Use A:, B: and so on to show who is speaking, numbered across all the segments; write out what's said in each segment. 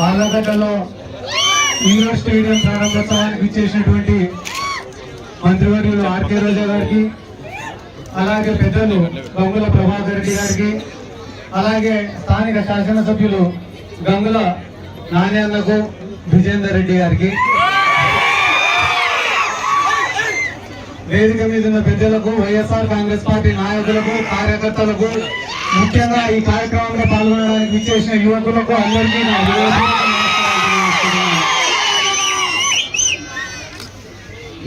A: ఆలగడ్డలో indoor stadium ప్రారంభోత్సవానికి ఇచ్చేసినటువంటి మంత్రివర్యులు ఆర్కే రోజా గారికి, అలాగే పెద్దలు గంగుల ప్రభాకర్ రెడ్డి గారికి, అలాగే స్థానిక శాసనసభ్యులు గంగుల నాణ్యన్నకు, విజేందర్ రెడ్డి గారికి, వేదిక మీద ఉన్న పెద్దలకు, వైఎస్ఆర్ కాంగ్రెస్ పార్టీ నాయకులకు, కార్యకర్తలకు, ముఖ్యంగా ఈ కార్యక్రమంలో పాల్గొనడానికి ఇచ్చేసిన యువకులకు అందరికీ నా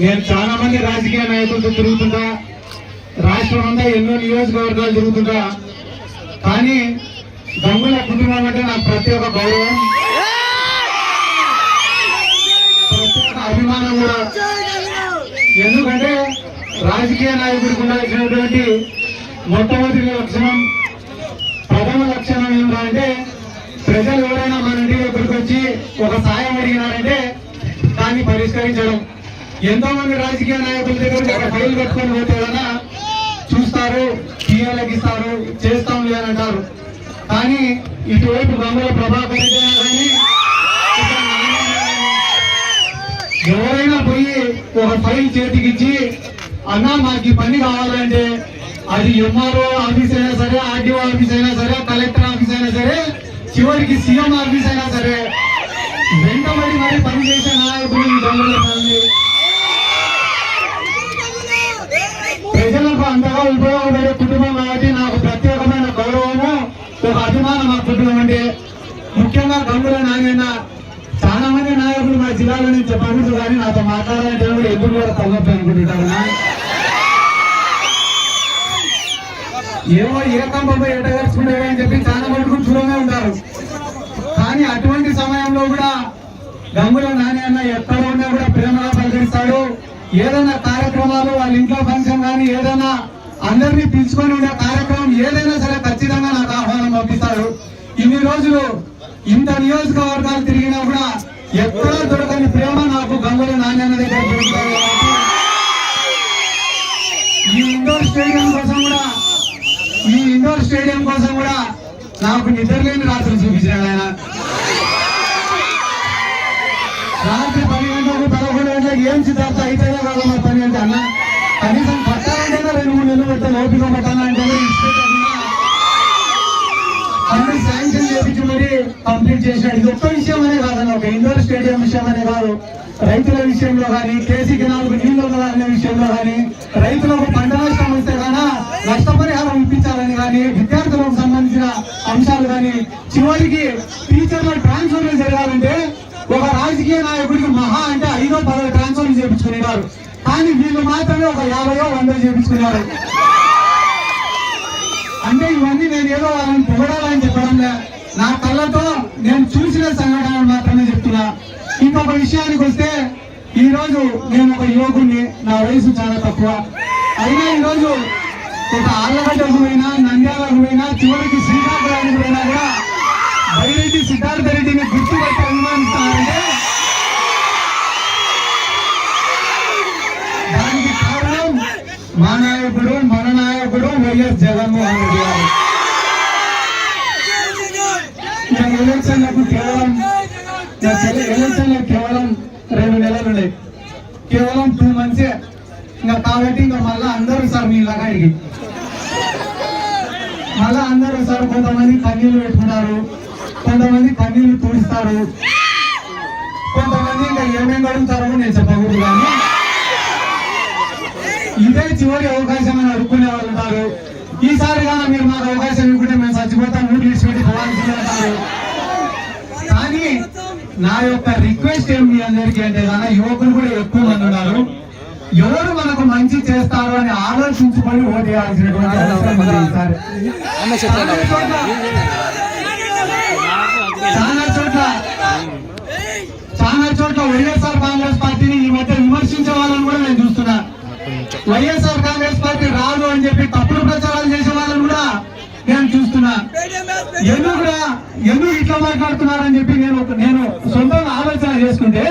A: నేను చాలా మంది రాజకీయ నాయకులతో తిరుగుతుంటా, రాష్ట్రం అంతా ఎన్నో నియోజకవర్గాలు తిరుగుతుంటా, కానీ గంగుల కుటుంబం అంటే నాకు ప్రత్యేక గౌరవం, ప్రత్యేక అభిమానం కూడా. ఎందుకంటే రాజకీయ నాయకుడికి ఉండాల్సినటువంటి మొట్టమొదటి లక్షణం, ప్రథమ లక్షణం ఏమిటంటే ప్రజలు ఎవరైనా మన ఇంటి దగ్గరికి వచ్చి ఒక సాయం అడిగినారంటే దాన్ని పరిష్కరించడం. ఎంతో మంది రాజకీయ నాయకుల దగ్గర ఒక ఫైల్ కట్టుకొని పోతే ఏదైనా చూస్తారు, టీఆర్లకు ఇస్తారు, చేస్తాం లేదంటారు. కానీ ఇటువైపు గంగుల ప్రభాకర్ రెడ్డి కానీ ఎవరైనా పోయి ఒక ఫైల్ చేతికిచ్చి అన్నా మాకు ఈ పని కావాలంటే అది ఎంఆర్ఓ ఆఫీస్ అయినా సరే, ఆర్డీఓ ఆఫీస్ అయినా సరే, కలెక్టర్ ఆఫీస్ అయినా సరే, చివరికి సీఎం ఆఫీస్ అయినా సరే వెంటబడి మరి పనిచేసే నాయకులు ఈ గంగుల ఫ్యామిలీ. ప్రజలకు అంతగా ఉపయోగపడే కుటుంబం కాబట్టి నాకు ప్రత్యేకమైన గౌరవము, ఒక అభిమానం మా కుటుంబం అంటే. ముఖ్యంగా గంగుల నాయన చాలా మంది నాయకులు మా జిల్లాలో నుంచి చెప్పారు, కానీ నాతో మాట్లాడాలంటే కూడా ఎప్పుడు కూడా తగ్గొద్దు అనుకుంటుంటారు. ఏమో ఏకంబాబు ఎటగర్చుకుంటారు అని చెప్పి చాలా మటుకు దూరంగా ఉంటారు. కానీ అటువంటి సమయంలో కూడా గంగుల నాని ఎక్కడ ఉన్నా కూడా ప్రేమగా పలకరిస్తాడు. ఏదైనా కార్యక్రమాలు, వాళ్ళ ఇంట్లో ఫంక్షన్ కానీ ఏదైనా అందరినీ పిలుచుకొని ఉండే కార్యక్రమం ఏదైనా సరే ఖచ్చితంగా నాకు ఆహ్వానం పంపిస్తాడు. ఇన్ని రోజులు ఇంత నియోజకవర్గాలు తిరిగినా కూడా ఎక్కడా దొరకని ప్రేమ నాకు గంగుల నాని దగ్గర దొరుకుతాడు. ఈ ఇండోర్ స్టేడియం కోసం కూడా నాకు నిద్రలేని రాత్రులు చూపించాడు ఆయన. రాత్రి 10 గంటలకు 11 గంటలకు ఏం సిద్ధార్థ అయితేనే కాదు మా పని అంటే అన్న, కనీసం పట్టాలంటేనే 2-3 నెలలు పెట్టాలి, ఓపిక పట్టాలంటే అన్ని శాంక్షన్ చేపించి మరి కంప్లీట్ చేసినాడు. ఇది ఒక్క విషయం అనే కాదన్న, ఒక ఇండోర్ స్టేడియం విషయం అనే కాదు, రైతుల విషయంలో కానీ, కేసీ కెనాల్కు నీళ్లు వదలాలనే విషయంలో కానీ, రైతులకు పంట నష్టం వస్తే కానీ నష్టపరిహారం ఇప్పించాలని కానీ, విద్యార్థులకు సంబంధించిన అంశాలు కానీ, చివరికి టీచర్ల ట్రాన్స్ఫర్లు జరగాలంటే ఒక రాజకీయ నాయకుడికి మహా అంటే 5-10 ట్రాన్స్ఫర్లు చేయించుకునేవారు. కానీ వీళ్ళు మాత్రమే ఒక 50-100 చేయించుకున్నారు. అంటే ఇవన్నీ నేను ఏదో వాళ్ళని పొగడాలని చెప్పడం లే, నా కళ్ళతో నేను చూసిన సంఘటనలు మాత్రమే చెప్తున్నా. ఇంకొక విషయానికి వస్తే, ఈ రోజు నేను ఒక యువకుడిని, నా వయసు చాలా తక్కువ అయినా ఈరోజు ఒక ఆళ్లగడ్డకు పోయినా, నంద్యాలకు పోయినా, చివరికి శ్రీకాకుళానికి పోయినా కూడా బైరెడ్డి సిద్ధార్థ రెడ్డిని గుర్తుపట్టి అభిమానిస్తానంటే దానికి కారణం మా నాయకుడు, మన నాయకుడు వైఎస్ జగన్మోహన్ రెడ్డి గారు. ఎలక్షన్లకు కేవలం 2 నెలలు ఉన్నాయి, కేవలం 2 months. ఇంకా కాబట్టి ఇంకా మళ్ళా అందరూ సార్ మీలాగా అడిగి మళ్ళా అందరూ సార్ కొంతమంది కన్నీళ్లు పెట్టుకున్నారు, కొంతమంది కన్నీళ్లు తుడిస్తారు, కొంతమంది ఇంకా ఏమేమి అడుగుతారో నేను చెప్పకూడదు. కానీ ఇదే చివరి అవకాశం అని అడుక్కునే వాళ్ళు ఉంటారు. ఈసారి కానీ మీరు మాకు అవకాశం ఇవ్వకుంటే మేము చచ్చిపోతాం, ఊరు విడిచిపెట్టి పోవాల్సిందే అంటారు. కానీ నా యొక్క రిక్వెస్ట్ ఏం మీ అందరికీ అంటే కానీ, యువకులు కూడా ఎక్కువ మంది ఉన్నారు, ఎవరు మనకు మంచి చేస్తారు అని ఆలోచించుకొని ఓటేయాల్సినటువంటి అవసరం ఉంది. ఈసారి చాలా చోట్ల వైఎస్ఆర్ కాంగ్రెస్ పార్టీని ఈ మధ్య విమర్శించే వాళ్ళని కూడా నేను చూస్తున్నా. వైఎస్ఆర్ కాంగ్రెస్ పార్టీ రాదు అని చెప్పి తప్పుడు ప్రచారాలు చేసే వాళ్ళని కూడా నేను చూస్తున్నా. ఎందుకు ఇట్లా మాట్లాడుతున్నారని చెప్పి నేను సొంతంగా ఆలోచన చేసుకుంటే,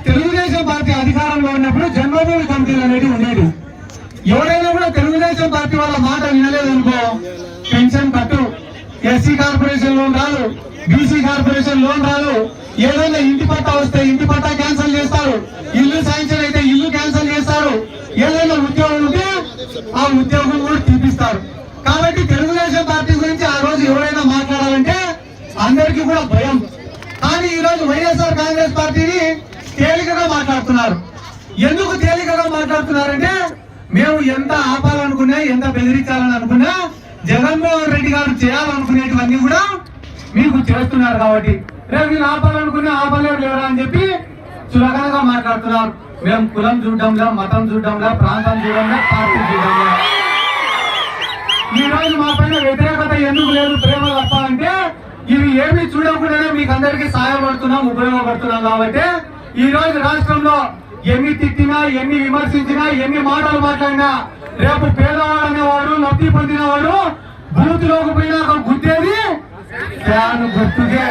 A: తెలుగుదేశం పార్టీ అధికారంలో ఉన్నప్పుడు జన్మభూమి కమిటీలు అనేవి ఉండేవి. ఎవరైనా కూడా తెలుగుదేశం పార్టీ వాళ్ళ మాట వినలేదనుకో, పెన్షన్ కట్టు, ఎస్సీ కార్పొరేషన్ లోన్ రాదు, బీసీ కార్పొరేషన్ లోన్ రాదు. ఏదైనా ఇంటి పట్టా వస్తే ఇంటి పట్టా క్యాన్సిల్ చేస్తారు, ఇల్లు శాంక్షన్ అయితే ఇల్లు క్యాన్సిల్ చేస్తారు. ఏదైనా ఉద్యోగం ఉంటే ఆ ఉద్యోగం కూడా తీపిస్తారు. కాబట్టి తెలుగుదేశం పార్టీ గురించి ఆ రోజు ఎవరైనా మాట్లాడాలంటే అందరికీ కూడా భయం. కానీ ఈ రోజు వైఎస్ఆర్ కాంగ్రెస్ పార్టీని తేలికగా మాట్లాడుతున్నారు. ఎందుకు తేలికగా మాట్లాడుతున్నారంటే మేము ఎంత ఆపాలనుకున్నా, ఎంత బెదిరించాలని అనుకున్నా జగన్మోహన్ రెడ్డి గారు చేయాలనుకునేటివన్నీ కూడా మీకు చేస్తున్నారు. కాబట్టి రేపు వీళ్ళు ఆపాలనుకున్నా ఆపలేరు లేరా అని చెప్పి చులకనగా మాట్లాడుతున్నారు. మేము కులం చూడడంలా, మతం చూడడంలా, ప్రాంతం చూడడంలా, పార్టీ చూడడంలా. ఈ రోజు మా పైన వ్యతిరేకత ఎందుకు లేదు, ప్రేమ తప్ప అంటే ఇవి ఏమి చూడకుండానే మీకు అందరికీ సహాయపడుతున్నాం, ఉపయోగపడుతున్నాం. కాబట్టి ఈ రోజు రాష్ట్రంలో ఎన్ని తిట్టినా, ఎన్ని విమర్శించినా, ఎన్ని మాటలు మాట్లాడినా రేపు పేదవాడు అనేవాడు, లబ్ధి పొందినవాడు బూత్ లోకి పోయినా గుద్దేది ఫ్యాన్ గుర్తుకే.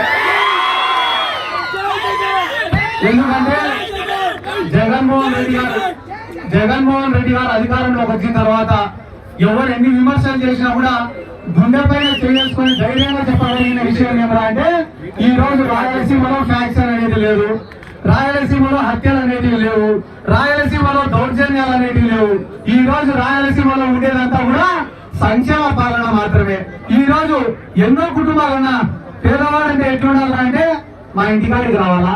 A: ఎందుకంటే జగన్మోహన్ రెడ్డి గారు అధికారంలోకి వచ్చిన తర్వాత ఎవరు ఎన్ని విమర్శలు చేసినా కూడా గుండె పైన చేసుకుని ధైర్యంగా చెప్పగలిగిన విషయం ఏమరా అంటే ఈ రోజు రాయలసీమలో ఫ్యాక్షన్ అనేది లేదు, రాయలసీమలో హత్యలు అనేటివి లేవు, రాయలసీమలో దౌర్జన్యాలు అనేటివి లేవు. ఈ రోజు రాయలసీమలో ఉండేదంతా కూడా సంక్షేమ పాలన మాత్రమే. ఈ రోజు ఎన్నో కుటుంబాలన్నా పేదవాడంటే ఎట్లుండాలంటే మా ఇంటికాడికి రావాలా,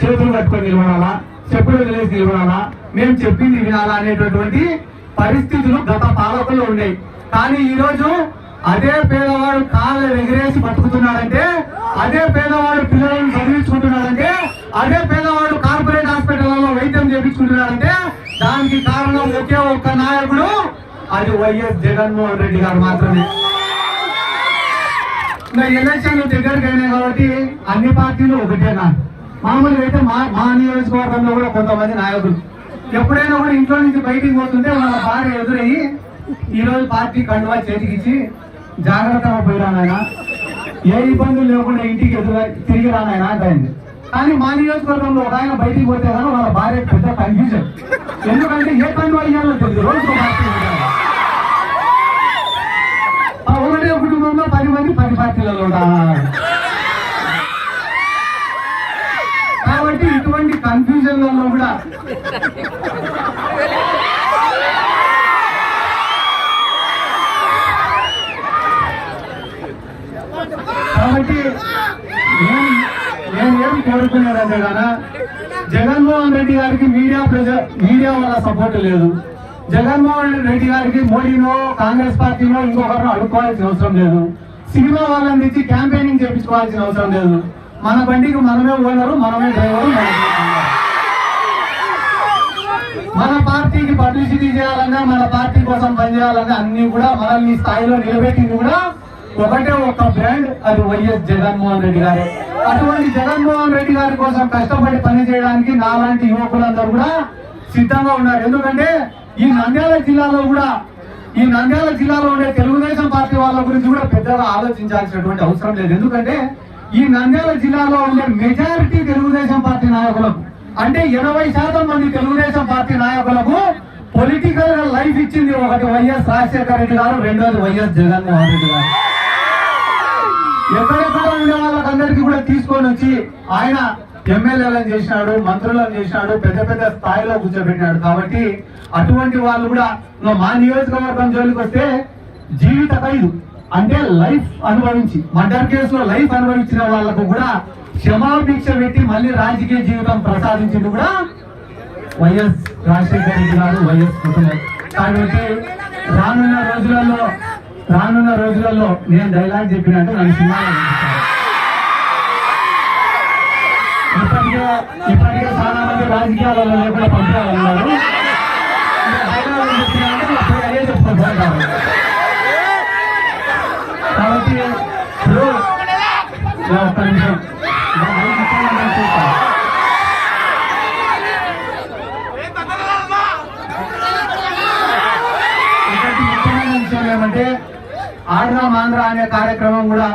A: చేతులు కట్టుకొని నిలబడాలా, చెప్పులు వదిలేసి నిలబడాలా, మేము చెప్పింది వినాలా అనేటటువంటి పరిస్థితులు గత పాలకుల్లో ఉన్నాయి. కానీ ఈ రోజు అదే పేదవాడు కాళ్ళు ఎగిరేసి బతుకుతున్నాడంటే, అదే పేదవాడు పిల్లలను చదివించుకుంటున్నాడంటే, అదే పేదవాడు కార్పొరేట్ హాస్పిటల్లో వైద్యం చేయించుకుంటున్నాడంటే దానికి కారణం ఒకే ఒక్క నాయకుడు, అది వైఎస్ జగన్మోహన్ రెడ్డి గారు మాత్రమే. ఇంకా ఎలక్షన్లు దగ్గరికి అయినాయి కాబట్టి అన్ని పార్టీలు ఒకటేనా. మామూలుగా అయితే మా నియోజకవర్గంలో కూడా కొంతమంది నాయకులు ఎప్పుడైనా కూడా ఇంట్లో నుంచి బయటికి పోతుంటే వాళ్ళ భార్య ఎదురయ్యి ఈ రోజు పార్టీ కండువా చేతికిచ్చి జాగ్రత్తగా పోయిరానాయన, ఏ ఇబ్బందులు లేకుండా ఇంటికి తిరిగి రానాయన అంటాయింది. కానీ మా నియోజకవర్గంలో ఒక ఆయన బయటికి పోతే కానీ వాళ్ళ భార్య పెద్ద కన్ఫ్యూజన్. ఎందుకంటే ఏ కండువా అయ్యాలో తెలియదు, రోజు పార్టీ ఒకటే కుటుంబంలో 10 మంది 10 పార్టీలలో ఉంటారు. కాబట్టి ఇటువంటి కన్ఫ్యూజన్లలో కూడా కాబట్టి నేను ఏం కోరుకునేదంటే కదా, జగన్మోహన్ రెడ్డి గారికి మీడియా వల్ల సపోర్ట్ లేదు. జగన్మోహన్ రెడ్డి గారికి మోడీనో కాంగ్రెస్ పార్టీనో ఇంకొకరినో అడుక్కోవాల్సిన అవసరం లేదు. సినిమా వాళ్ళని తెచ్చి క్యాంపెయినింగ్ చేయించుకోవాల్సిన అవసరం లేదు. మన బండికి మనమే ఓనరు, మనమే డ్రైవరు. మన పార్టీకి పబ్లిసిటీ చేయాలన్నా, మన పార్టీ కోసం పనిచేయాలన్నా అన్ని కూడా మనల్ని స్థాయిలో నిలబెట్టింది కూడా ఒకటే ఒక్క బ్రాండ్, అది వైఎస్ జగన్మోహన్ రెడ్డి గారు. అటువంటి జగన్మోహన్ రెడ్డి గారి కోసం కష్టపడి పని చేయడానికి నాలాంటి యువకులందరూ కూడా సిద్ధంగా ఉన్నారు. ఎందుకంటే ఈ నంద్యాల జిల్లాలో ఉండే తెలుగుదేశం పార్టీ వాళ్ళ గురించి కూడా పెద్దగా ఆలోచించాల్సినటువంటి అవసరం లేదు. ఎందుకంటే ఈ నంద్యాల జిల్లాలో ఉండే మెజారిటీ తెలుగుదేశం పార్టీ నాయకులకు, అంటే 80% మంది తెలుగుదేశం పార్టీ నాయకులకు పొలిటికల్ గా లైఫ్ ఇచ్చింది ఒకటి వైఎస్ రాజశేఖర రెడ్డి గారు, రెండోది వైఎస్ జగన్మోహన్ రెడ్డి గారు. ఎక్కడెక్కడ ఉండే వాళ్ళకందరికీ కూడా తీసుకొని వచ్చి ఆయన ఎమ్మెల్యేలను చేసినాడు, మంత్రులను చేసినాడు, పెద్ద పెద్ద స్థాయిలో కూర్చోబెట్టినాడు. కాబట్టి అటువంటి వాళ్ళు కూడా మా నియోజకవర్గం జోలికి వస్తే జీవిత ఖైదు అంటే లైఫ్ అనుభవించి, మర్డర్ కేసులో లైఫ్ అనుభవించిన వాళ్లకు కూడా క్షమాభిక్ష పెట్టి మళ్ళీ రాజకీయ జీవితం ప్రసాదించింది కూడా వైఎస్ రాజశేఖర రెడ్డి గారు, వైఎస్ కుటుంబం. కాబట్టి రానున్న రోజులలో నేను డైలాగ్ చెప్పినట్టు నన్ను సినిమాలో ఇప్పటికే చాలా మంది రాజకీయాలలో లేకుండా పంపించాలన్నారు. డైలాగ్ చెప్పినట్టు అదే చెప్పుకుంటారు. కాబట్టి ఒక్క నిమిషం ఏమంటే ఆడదాం ఆంధ్ర అనే కార్యక్రమం కూడా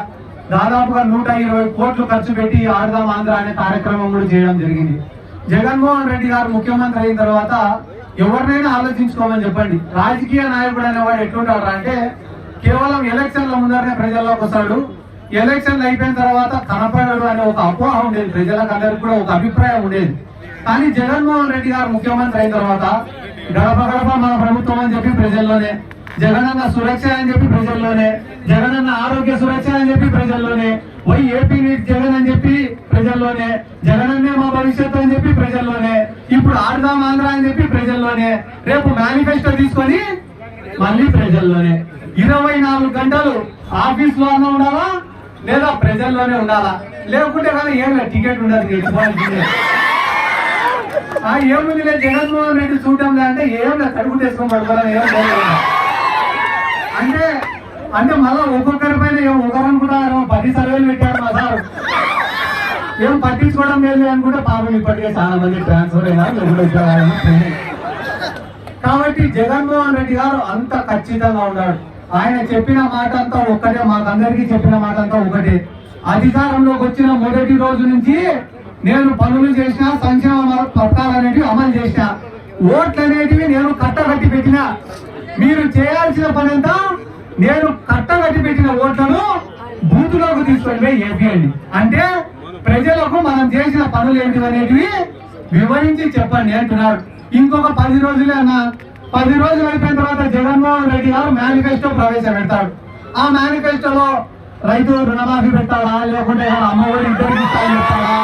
A: దాదాపుగా 120 కోట్లు ఖర్చు పెట్టి ఆడదాం ఆంధ్ర అనే కార్యక్రమం కూడా చేయడం జరిగింది. జగన్మోహన్ రెడ్డి గారు ముఖ్యమంత్రి అయిన తర్వాత ఎవరినైనా ఆలోచించుకోమని చెప్పండి, రాజకీయ నాయకుడు అనేవాడు ఎట్లుంటాడు అంటే కేవలం ఎలక్షన్ల ముందరనే ప్రజల్లోకి వస్తాడు, ఎలక్షన్లు అయిపోయిన తర్వాత కనపడడు అనే ఒక అపోహ ఉండేది, ప్రజలకు అందరికి కూడా ఒక అభిప్రాయం ఉండేది. కానీ జగన్మోహన్ రెడ్డి గారు ముఖ్యమంత్రి అయిన తర్వాత గడప గడప మన ప్రభుత్వం అని చెప్పి ప్రజల్లోనే, జగనన్న సురక్ష అని చెప్పి ప్రజల్లోనే, జగనన్న ఆరోగ్య సురక్ష అని చెప్పి ప్రజల్లోనే, వై ఏపీ నీట్ జగన్ అని చెప్పి ప్రజల్లోనే, జగనన్నే మా భవిష్యత్తు అని చెప్పి ప్రజల్లోనే, ఇప్పుడు ఆడదాం ఆంధ్ర అని చెప్పి ప్రజల్లోనే, రేపు మేనిఫెస్టో తీసుకొని మళ్ళీ ప్రజల్లోనే. 24 గంటలు ఆఫీస్ లో అన్నా ఉండాలా లేదా ప్రజల్లోనే ఉండాలా, లేకుంటే కానీ ఏం టికెట్ ఉండదు. ఏముంది లేదు జగన్మోహన్ రెడ్డి చూడటం లేదంటే ఏం లేదు, కడుగు చేసుకొని పడుకోవాలి. ఏం అంటే అంటే మళ్ళా ఒక్కొక్కరి పైన ఒకరనుకుంటారు 10 సర్వేలు పెట్టారు మా సార్, ఏం పట్టించుకోవడం లేదు అనుకుంటే పాపం ఇప్పటికే చాలా మంది ట్రాన్స్ఫర్ అయినారు. కాబట్టి జగన్మోహన్ రెడ్డి గారు అంత ఖచ్చితంగా ఉన్నాడు. ఆయన చెప్పిన మాట అంతా ఒక్కటే, మాకందరికీ చెప్పిన మాట అంతా ఒకటే. అధికారంలోకి వచ్చిన మొదటి రోజు నుంచి నేను పనులు చేసిన, సంక్షేమ పథకాలు అనేటివి అమలు చేసిన, ఓట్లు అనేటివి నేను కట్టగట్టి పెట్టిన. మీరు చేయాల్సిన పని అంతా నేను కట్టగట్టి పెట్టిన ఓట్లను బూతులోకి తీసుకొని ఏపీయండి, అంటే ప్రజలకు మనం చేసిన పనులు ఏంటి అనేటివి వివరించి చెప్పండి అంటున్నాడు. ఇంకొక 10 రోజులే అన్న, 10 రోజులు అయిపోయిన తర్వాత జగన్మోహన్ రెడ్డి గారు మేనిఫెస్టో ప్రవేశపెడతాడు. ఆ మేనిఫెస్టోలో రైతు రుణమాఫీ పెట్టాడా, లేకుంటే అమ్మఒడి ఇద్దరికి ఇస్తా అని చెప్తాడా,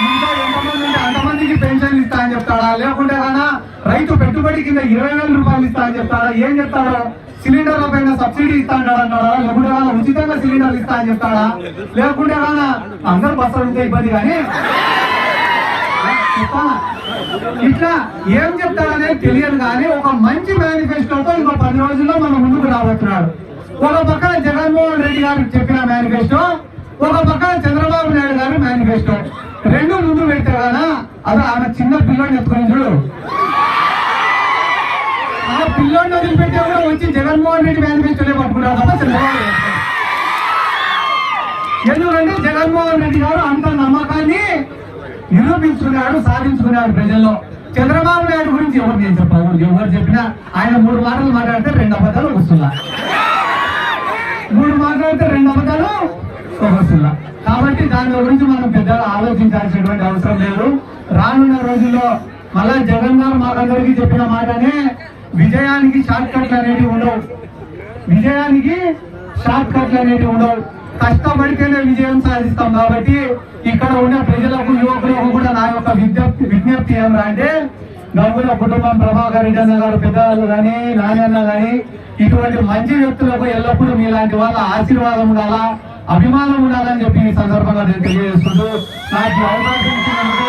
A: ఇంకా ఎంతమంది ఉంటే అంతమందికి పెన్షన్ ఇస్తా అని చెప్తాడా, లేకుంటే కానీ రైతు పెట్టుబడి కింద 20,000 రూపాయలు ఇస్తా అని చెప్తాడా, ఏం చెప్తాడో, సిలిండర్ల పైన సబ్సిడీ ఇస్తా అంటాడా, లేకుంటే కానీ ఉచితంగా సిలిండర్లు ఇస్తా అని చెప్తాడా, లేకుంటే కానీ అందరూ బస్సులు ఉంటే ఇబ్బంది కానీ ఇట్లా ఏం చెప్తాడనేది తెలియదు. కానీ ఒక మంచి మేనిఫెస్టోతో ఇంకో 10 రోజుల్లో మనం ముందుకు రాబోతున్నాడు. ఒక పక్కన జగన్మోహన్ రెడ్డి గారు చెప్పిన మేనిఫెస్టో, ఒక పక్కన చంద్రబాబు నాయుడు గారు మేనిఫెస్టో, రెండు ముందు పెడితే కదా అది ఆమె చిన్న పిల్లోని ఎత్తుకొని చూడు, ఆ పిల్లోని వదిలిపెట్టే కూడా వచ్చి జగన్మోహన్ రెడ్డి మేనిఫెస్టోలే పట్టుకున్నాడు తప్ప చంద్రబాబు. ఎందుకంటే జగన్మోహన్ రెడ్డి గారు అంత నమ్మకాన్ని నిరూపించుకున్నాడు, సాధించుకున్నాడు ప్రజల్లో. చంద్రబాబు నాయుడు గురించి ఎవరు నేను చెప్పాను, ఎవరు చెప్పినా ఆయన 3 మాటలు మాట్లాడితే 2 అబద్ధాలు వస్తున్నా, 3 మాట్లాడితే 2 అబద్ధాలు వస్తున్నా. కాబట్టి దాని గురించి మనం పెద్దగా ఆలోచించాల్సినటువంటి అవసరం లేదు. రానున్న రోజుల్లో మళ్ళా జగన్ గారు మాకందరికీ చెప్పిన మాటనే, విజయానికి షార్ట్ కట్లు అనేవి ఉండవు, విజయానికి షార్ట్ కట్లు అనేవి ఉండవు, కష్టపడితేనే విజయం సాధిస్తాం. కాబట్టి ఇక్కడ ఉన్న ప్రజలకు, యువకులకు కూడా నా యొక్క విజ్ఞప్తి ఏమరా అంటే, గంగుల కుటుంబం, ప్రభాకర్ రెడ్డి అన్న గారు పెద్దవాళ్ళు కానీ, నాన్న కానీ, ఇటువంటి మంచి వ్యక్తులకు ఎల్లప్పుడూ మీలాంటి వాళ్ళ ఆశీర్వాదం ఉండాలా, అభిమానం ఉండాలని చెప్పి ఈ సందర్భంగా నేను తెలియజేసుకుంటూ నాకు అవకాశం ఇచ్చినందుకు